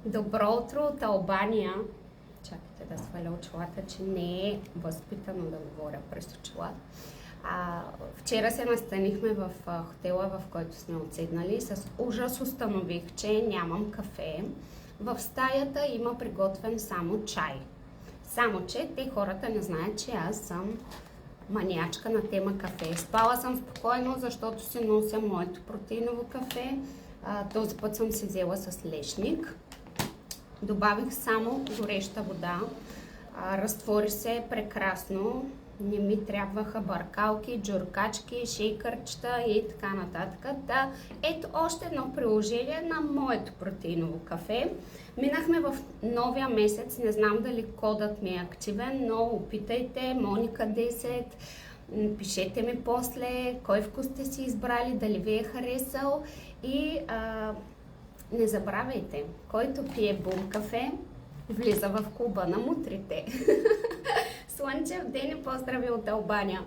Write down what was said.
Добро утро от Албания. Чакайте да сваля очилата, че не е възпитано да говоря през очила. Вчера се настанихме в хотела, в който сме отседнали. С ужас установих, че нямам кафе. В стаята има приготвен само чай. Само, че те хората не знаят, че аз съм маниачка на тема кафе. Спала съм спокойно, защото си нося моето протеиново кафе. Този път съм си взела с лешник. Добавих само гореща вода. Разтвори се прекрасно. Не ми трябваха бъркалки, джуркачки, шейкърчета и така нататък. Да, ето още едно приложение на моето протеиново кафе. Минахме в новия месец. Не знам дали кодът ми е активен, но опитайте. Моника 10. Пишете ми после кой вкус сте си избрали, дали ви е харесал и не забравяйте, който пие бум кафе, влиза в клуба на мутрите. Слънчев ден и поздрави от Албания!